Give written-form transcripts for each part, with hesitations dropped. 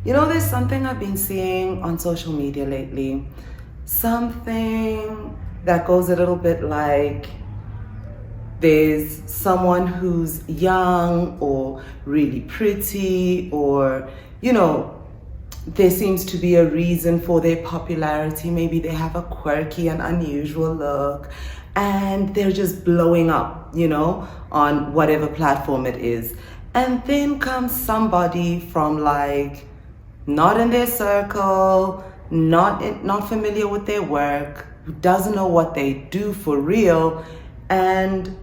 You know, there's something I've been seeing on social media lately. Something that goes a little bit like there's someone who's young or really pretty, or, you know, there seems to be a reason for their popularity. Maybe they have a quirky and unusual look and they're just blowing up, on whatever platform it is. And then comes somebody from like not in their circle, not familiar with their work, who doesn't know what they do for real, and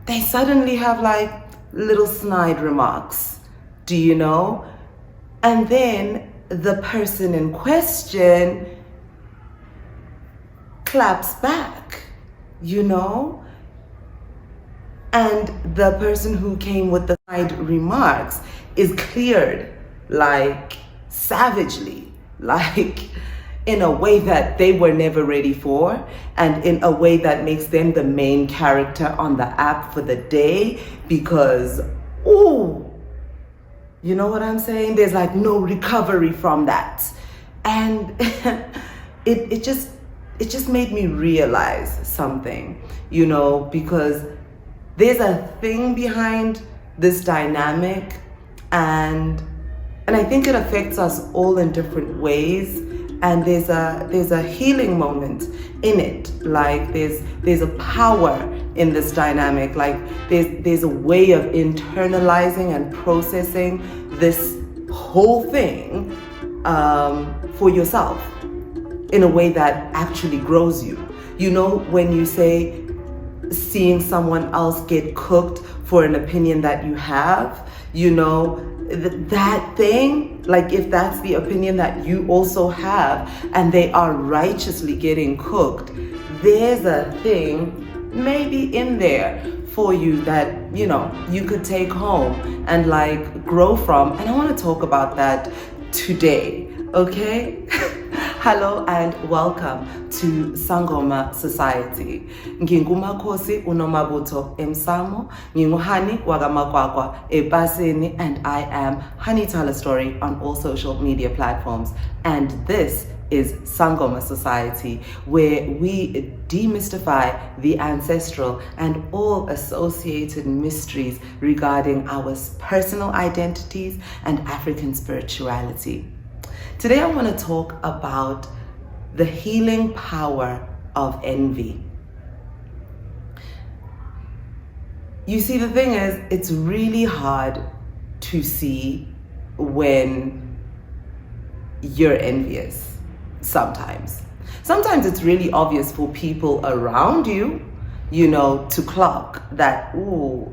they suddenly have like little snide remarks. Do you know? And then the person in question claps back, And the person who came with the snide remarks is cleared like savagely, like in a way that they were never ready for, and in a way that makes them the main character on the app for the day because, oh, you know what I'm saying? There's like no recovery from that. And it just made me realize something, because there's a thing behind this dynamic, and I think it affects us all in different ways. And there's a healing moment in it. Like there's a power in this dynamic. Like there's a way of internalizing and processing this whole thing for yourself in a way that actually grows you. When you say seeing someone else get cooked for an opinion that you have, that thing, like if that's the opinion that you also have and they are righteously getting cooked, there's a thing maybe in there for you that, you could take home and like grow from. And I want to talk about that today, okay? Hello and welcome to Sangoma Society. Ngingumakhosi unomabutho emsamo, nginguhani wagamakwakwa ebasini, and I am Honey Tell a Story on all social media platforms. And this is Sangoma Society, where we demystify the ancestral and all associated mysteries regarding our personal identities and African spirituality. Today I want to talk about the healing power of envy. You see, the thing is, it's really hard to see when you're envious sometimes. Sometimes it's really obvious for people around you, to clock that, ooh,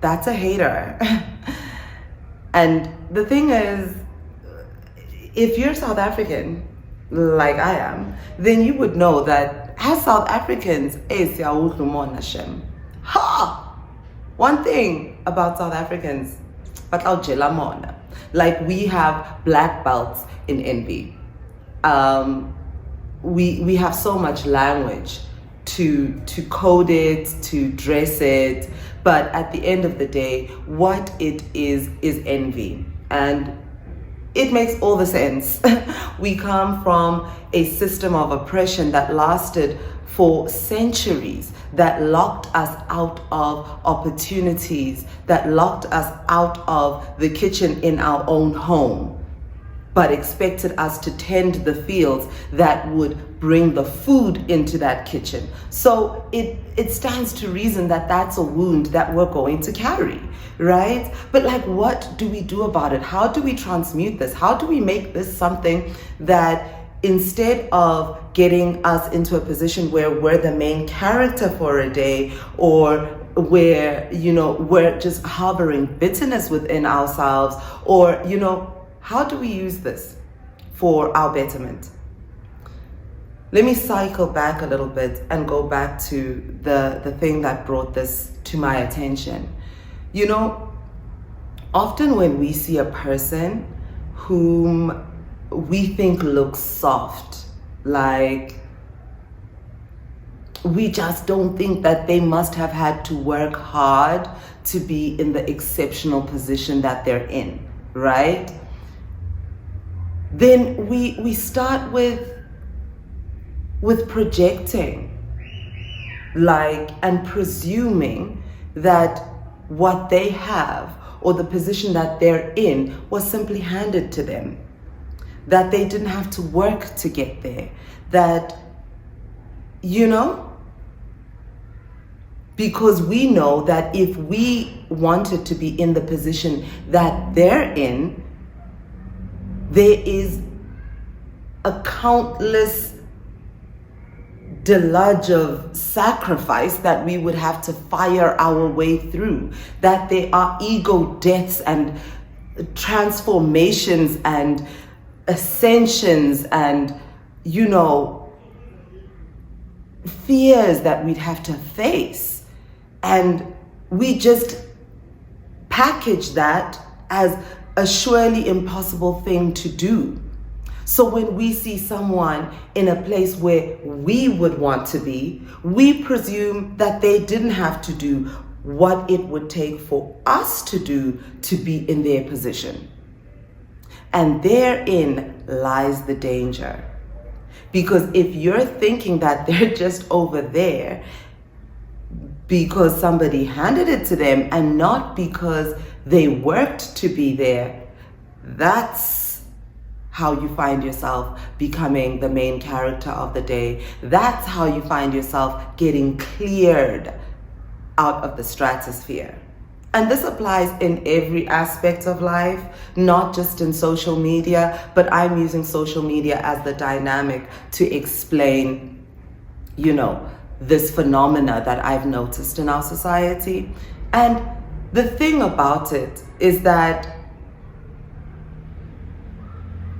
that's a hater. And the thing is, if you're South African, like I am, then you would know that as South Africans, one thing about South Africans, like we have black belts in envy. We have so much language to code it, to dress it, but at the end of the day, what it is envy. And it makes all the sense. We come from a system of oppression that lasted for centuries, that locked us out of opportunities, that locked us out of the kitchen in our own home, but expected us to tend the fields that would bring the food into that kitchen. So it stands to reason that that's a wound that we're going to carry, right? But like, what do we do about it? How do we transmute this? How do we make this something that instead of getting us into a position where we're the main character for a day, or where, we're just harboring bitterness within ourselves, or, how do we use this for our betterment? Let me cycle back a little bit and go back to the thing that brought this to my attention. Often when we see a person whom we think looks soft, like we just don't think that they must have had to work hard to be in the exceptional position that they're in. right? Then we start with projecting, like, and presuming that what they have or the position that they're in was simply handed to them, that they didn't have to work to get there, that, you know, because we know that if we wanted to be in the position that they're in, there is a countless deluge of sacrifice that we would have to fire our way through, that there are ego deaths and transformations and ascensions and, you know, fears that we'd have to face. And we just package that as a surely impossible thing to do. So when we see someone in a place where we would want to be, we presume that they didn't have to do what it would take for us to do to be in their position. And therein lies the danger. Because if you're thinking that they're just over there because somebody handed it to them and not because they worked to be there, that's how you find yourself becoming the main character of the day. That's how you find yourself getting cleared out of the stratosphere. And this applies in every aspect of life, not just in social media, but I'm using social media as the dynamic to explain, you know, this phenomena that I've noticed in our society. And the thing about it is that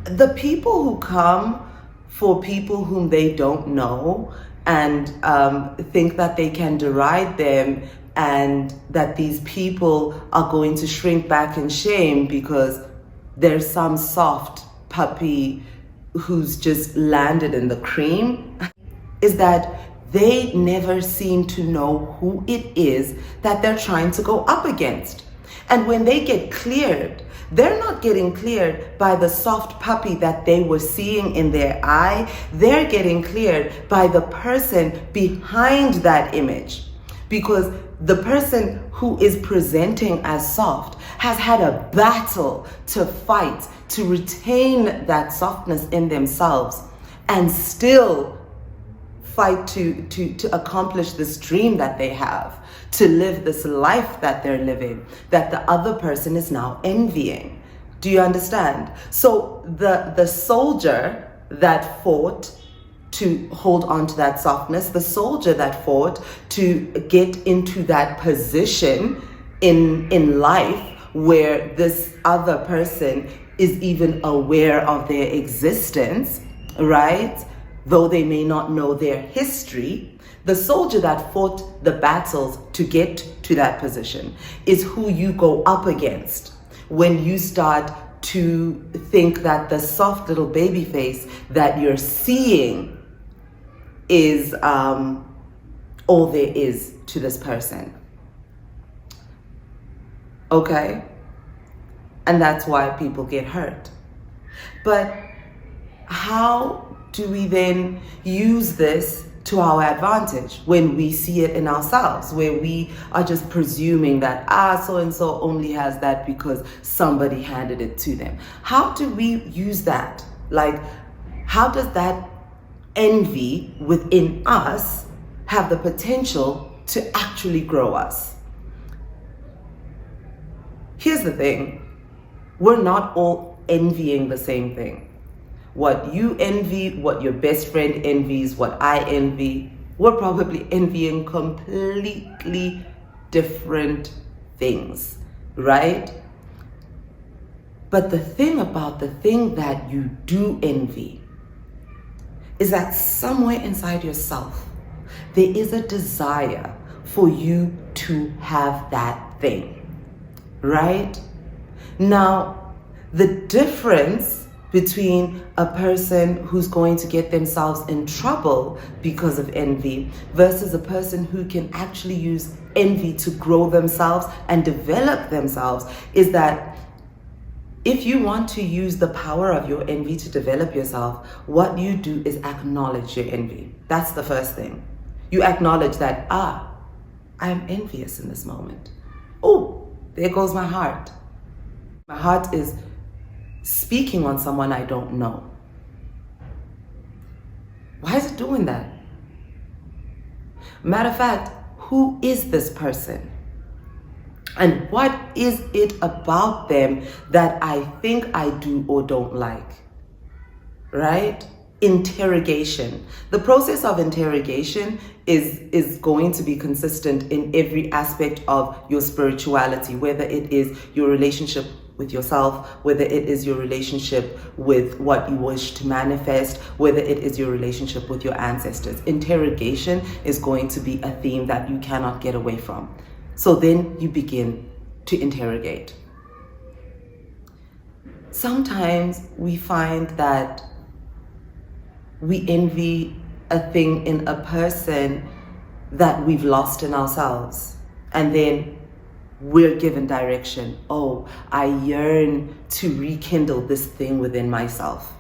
the people who come for people whom they don't know and think that they can deride them and that these people are going to shrink back in shame because there's some soft puppy who's just landed in the cream, is that they never seem to know who it is that they're trying to go up against. And when they get cleared, they're not getting cleared by the soft puppy that they were seeing in their eye. They're getting cleared by the person behind that image. Because the person who is presenting as soft has had a battle to fight to retain that softness in themselves and still fight to accomplish this dream that they have, to live this life that they're living, that the other person is now envying. Do you understand? So the soldier that fought to hold on to that softness, the soldier that fought to get into that position in life where this other person is even aware of their existence, right? Though they may not know their history, the soldier that fought the battles to get to that position is who you go up against when you start to think that the soft little baby face that you're seeing is all there is to this person. Okay? And that's why people get hurt. But how do we then use this to our advantage when we see it in ourselves, where we are just presuming that so-and-so only has that because somebody handed it to them? How do we use that? Like, how does that envy within us have the potential to actually grow us? Here's the thing. We're not all envying the same thing. What you envy, what your best friend envies, what I envy, we're probably envying completely different things, right? But the thing about the thing that you do envy is that somewhere inside yourself, there is a desire for you to have that thing, right? Now, the difference between a person who's going to get themselves in trouble because of envy versus a person who can actually use envy to grow themselves and develop themselves is that If you want to use the power of your envy to develop yourself, what you do is acknowledge your envy. That's the first thing. You acknowledge that, I am envious in this moment. Oh, there goes my heart. My heart is speaking on someone I don't know. Why is it doing that? Matter of fact, who is this person? And what is it about them that I think I do or don't like? Right? Interrogation. The process of interrogation is going to be consistent in every aspect of your spirituality, whether it is your relationship with yourself, whether it is your relationship with what you wish to manifest, whether it is your relationship with your ancestors. Interrogation is going to be a theme that you cannot get away from. So then you begin to interrogate. Sometimes we find that we envy a thing in a person that we've lost in ourselves. And then we're given direction. Oh, I yearn to rekindle this thing within myself.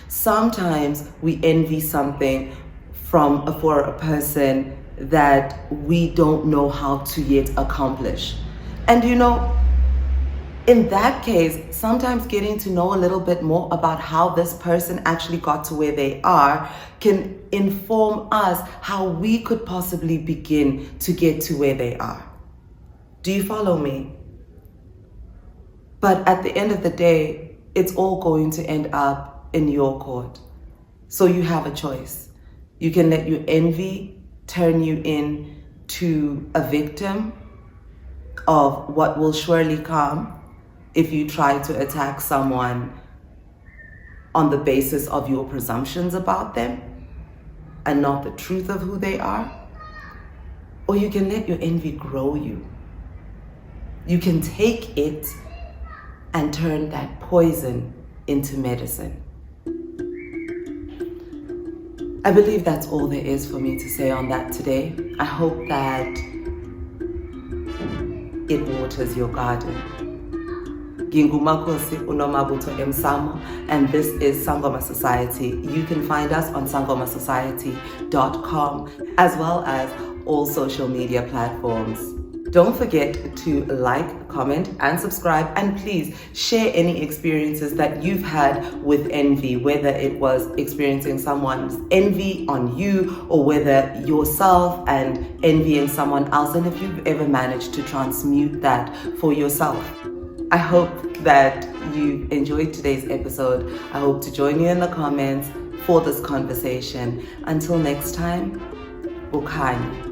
Sometimes we envy something for a person that we don't know how to yet accomplish. And in that case, sometimes getting to know a little bit more about how this person actually got to where they are can inform us how we could possibly begin to get to where they are. Do you follow me? But at the end of the day, it's all going to end up in your court. So you have a choice. You can let your envy turn you into a victim of what will surely come if you try to attack someone on the basis of your presumptions about them and not the truth of who they are. Or you can let your envy grow you. You can take it and turn that poison into medicine. I believe that's all there is for me to say on that today. I hope that it waters your garden. Gingumakosi unomabutho emsamo, and this is Sangoma Society. You can find us on sangomasociety.com as well as all social media platforms. Don't forget to like, comment, and subscribe, and please share any experiences that you've had with envy, whether it was experiencing someone's envy on you or whether yourself and envying someone else, and if you've ever managed to transmute that for yourself. I hope that you enjoyed today's episode. I hope to join you in the comments for this conversation. Until next time, Bukhanya.